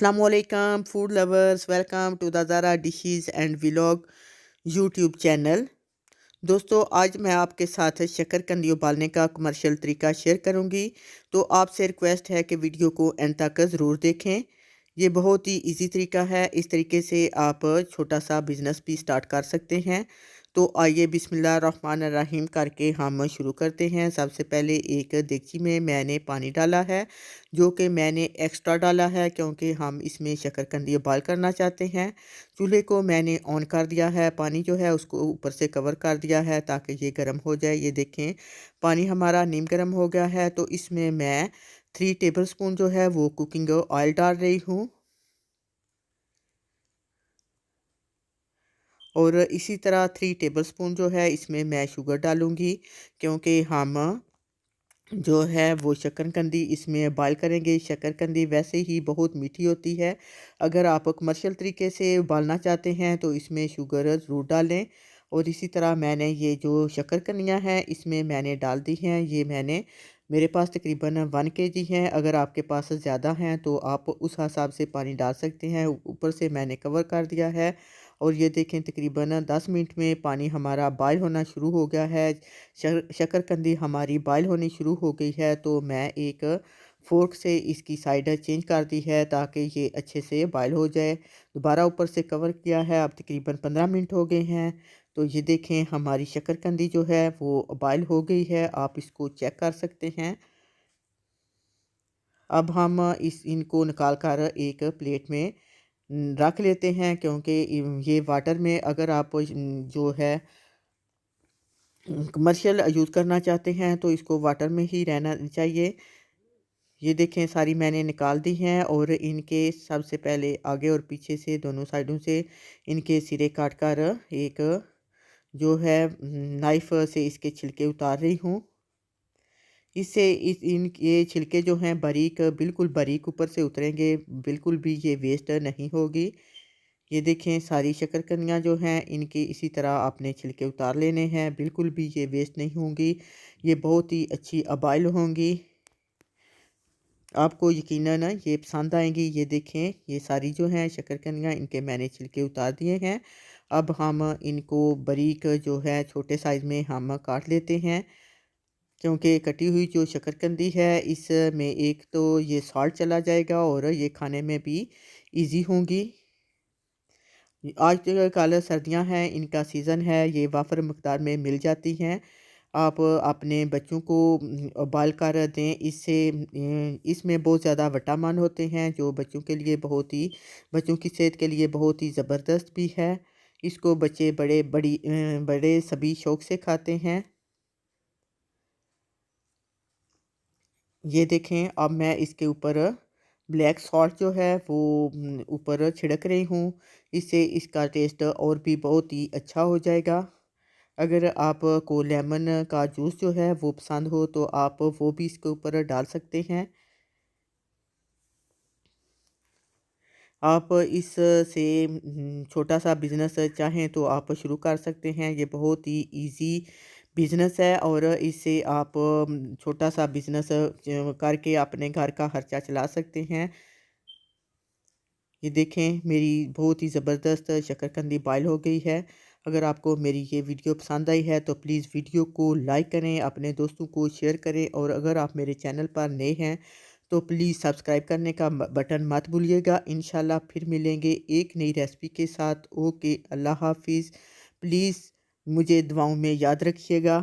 Assalamualaikum food lovers, welcome to the Zara Dishes and Vlog YouTube channel. दोस्तों, आज मैं आपके साथ शकरकंदी उबालने का कमर्शियल तरीका शेयर करूंगी। तो आपसे रिक्वेस्ट है कि वीडियो को एंड तक ज़रूर देखें। ये बहुत ही इजी तरीका है। इस तरीके से आप छोटा सा बिज़नेस भी स्टार्ट कर सकते हैं। तो आइए बिस्मिल्लाहिर्रहमानिर्रहीम करके हम शुरू करते हैं। सबसे पहले एक देगची में मैंने पानी डाला है, जो कि मैंने एक्स्ट्रा डाला है क्योंकि हम इसमें शकरकंदी उबाल करना चाहते हैं। चूल्हे को मैंने ऑन कर दिया है, पानी जो है उसको ऊपर से कवर कर दिया है ताकि ये गर्म हो जाए। ये देखें, पानी हमारा नीम गर्म हो गया है। तो इसमें मैं 3 टेबलस्पून जो है वो कुकिंग ऑयल डाल रही हूँ, और इसी तरह 3 टेबलस्पून जो है इसमें मैं शुगर डालूँगी, क्योंकि हम जो है वो शकरकंदी इसमें बॉयल करेंगे। शकरकंदी वैसे ही बहुत मीठी होती है। अगर आप कमर्शियल तरीके से उबालना चाहते हैं तो इसमें शुगर ज़रूर डालें। और इसी तरह मैंने ये जो शकरकंदियाँ हैं इसमें मैंने डाल दी हैं। ये मेरे पास तकरीबन 1 केजी हैं। अगर आपके पास ज़्यादा हैं तो आप उस हिसाब से पानी डाल सकते हैं। ऊपर से मैंने कवर कर दिया है, और ये देखें तकरीबन 10 मिनट में पानी हमारा बॉयल होना शुरू हो गया है। शकरकंदी हमारी बॉयल होनी शुरू हो गई है। तो मैं एक फ़ोर्क से इसकी साइड चेंज कर दी है ताकि ये अच्छे से बॉयल हो जाए। दोबारा ऊपर से कवर किया है। अब तकरीबन 15 मिनट हो गए हैं। तो ये देखें, हमारी शकरकंदी जो है वो बॉयल हो गई है। आप इसको चेक कर सकते हैं। अब हम इनको निकाल कर एक प्लेट में रख लेते हैं, क्योंकि ये वाटर में अगर आप जो है कमर्शियल यूज़ करना चाहते हैं तो इसको वाटर में ही रहना चाहिए। ये देखें, सारी मैंने निकाल दी हैं, और इनके सबसे पहले आगे और पीछे से दोनों साइडों से इनके सिरे काट कर एक जो है नाइफ़ से इसके छिलके उतार रही हूँ। इससे ये छिलके जो हैं बारीक, बिल्कुल बारीक ऊपर से उतरेंगे, बिल्कुल भी ये वेस्ट नहीं होगी। ये देखें, सारी शकरकंदियाँ जो हैं इनके इसी तरह आपने छिलके उतार लेने हैं, बिल्कुल भी ये वेस्ट नहीं होंगी। ये बहुत ही अच्छी बॉयल होंगी, आपको यकीनन ये पसंद आएंगी। ये देखें, ये सारी जो हैं शकरकंदियाँ इनके मैंने छिलके उतार दिए हैं। अब हम इनको बारीक जो है छोटे साइज़ में हम काट लेते हैं, क्योंकि कटी हुई जो शकरकंदी है इसमें एक तो ये सॉल्ट चला जाएगा और ये खाने में भी ईज़ी होंगी। आजकल सर्दियां हैं, इनका सीज़न है, ये वाफर मकदार में मिल जाती हैं। आप अपने बच्चों को उबाल कर दें। इससे इसमें बहुत ज़्यादा विटामिन होते हैं जो बच्चों के लिए बच्चों की सेहत के लिए बहुत ही ज़बरदस्त भी है। इसको बच्चे बड़े सभी शौक से खाते हैं। ये देखें, अब मैं इसके ऊपर ब्लैक सॉल्ट जो है वो ऊपर छिड़क रही हूँ। इससे इसका टेस्ट और भी बहुत ही अच्छा हो जाएगा। अगर आपको लेमन का जूस जो है वो पसंद हो तो आप वो भी इसके ऊपर डाल सकते हैं। आप इस से छोटा सा बिज़नेस चाहें तो आप शुरू कर सकते हैं। ये बहुत ही इजी बिज़नेस है, और इससे आप छोटा सा बिज़नेस करके अपने घर का खर्चा चला सकते हैं। ये देखें, मेरी बहुत ही ज़बरदस्त शकरकंदी बॉयल हो गई है। अगर आपको मेरी ये वीडियो पसंद आई है तो प्लीज़ वीडियो को लाइक करें, अपने दोस्तों को शेयर करें, और अगर आप मेरे चैनल पर नए हैं तो प्लीज़ सब्सक्राइब करने का बटन मत भूलिएगा। इंशाल्लाह फिर मिलेंगे एक नई रेसिपी के साथ। ओके, अल्लाह हाफिज़। प्लीज़ मुझे दुआओं में याद रखिएगा।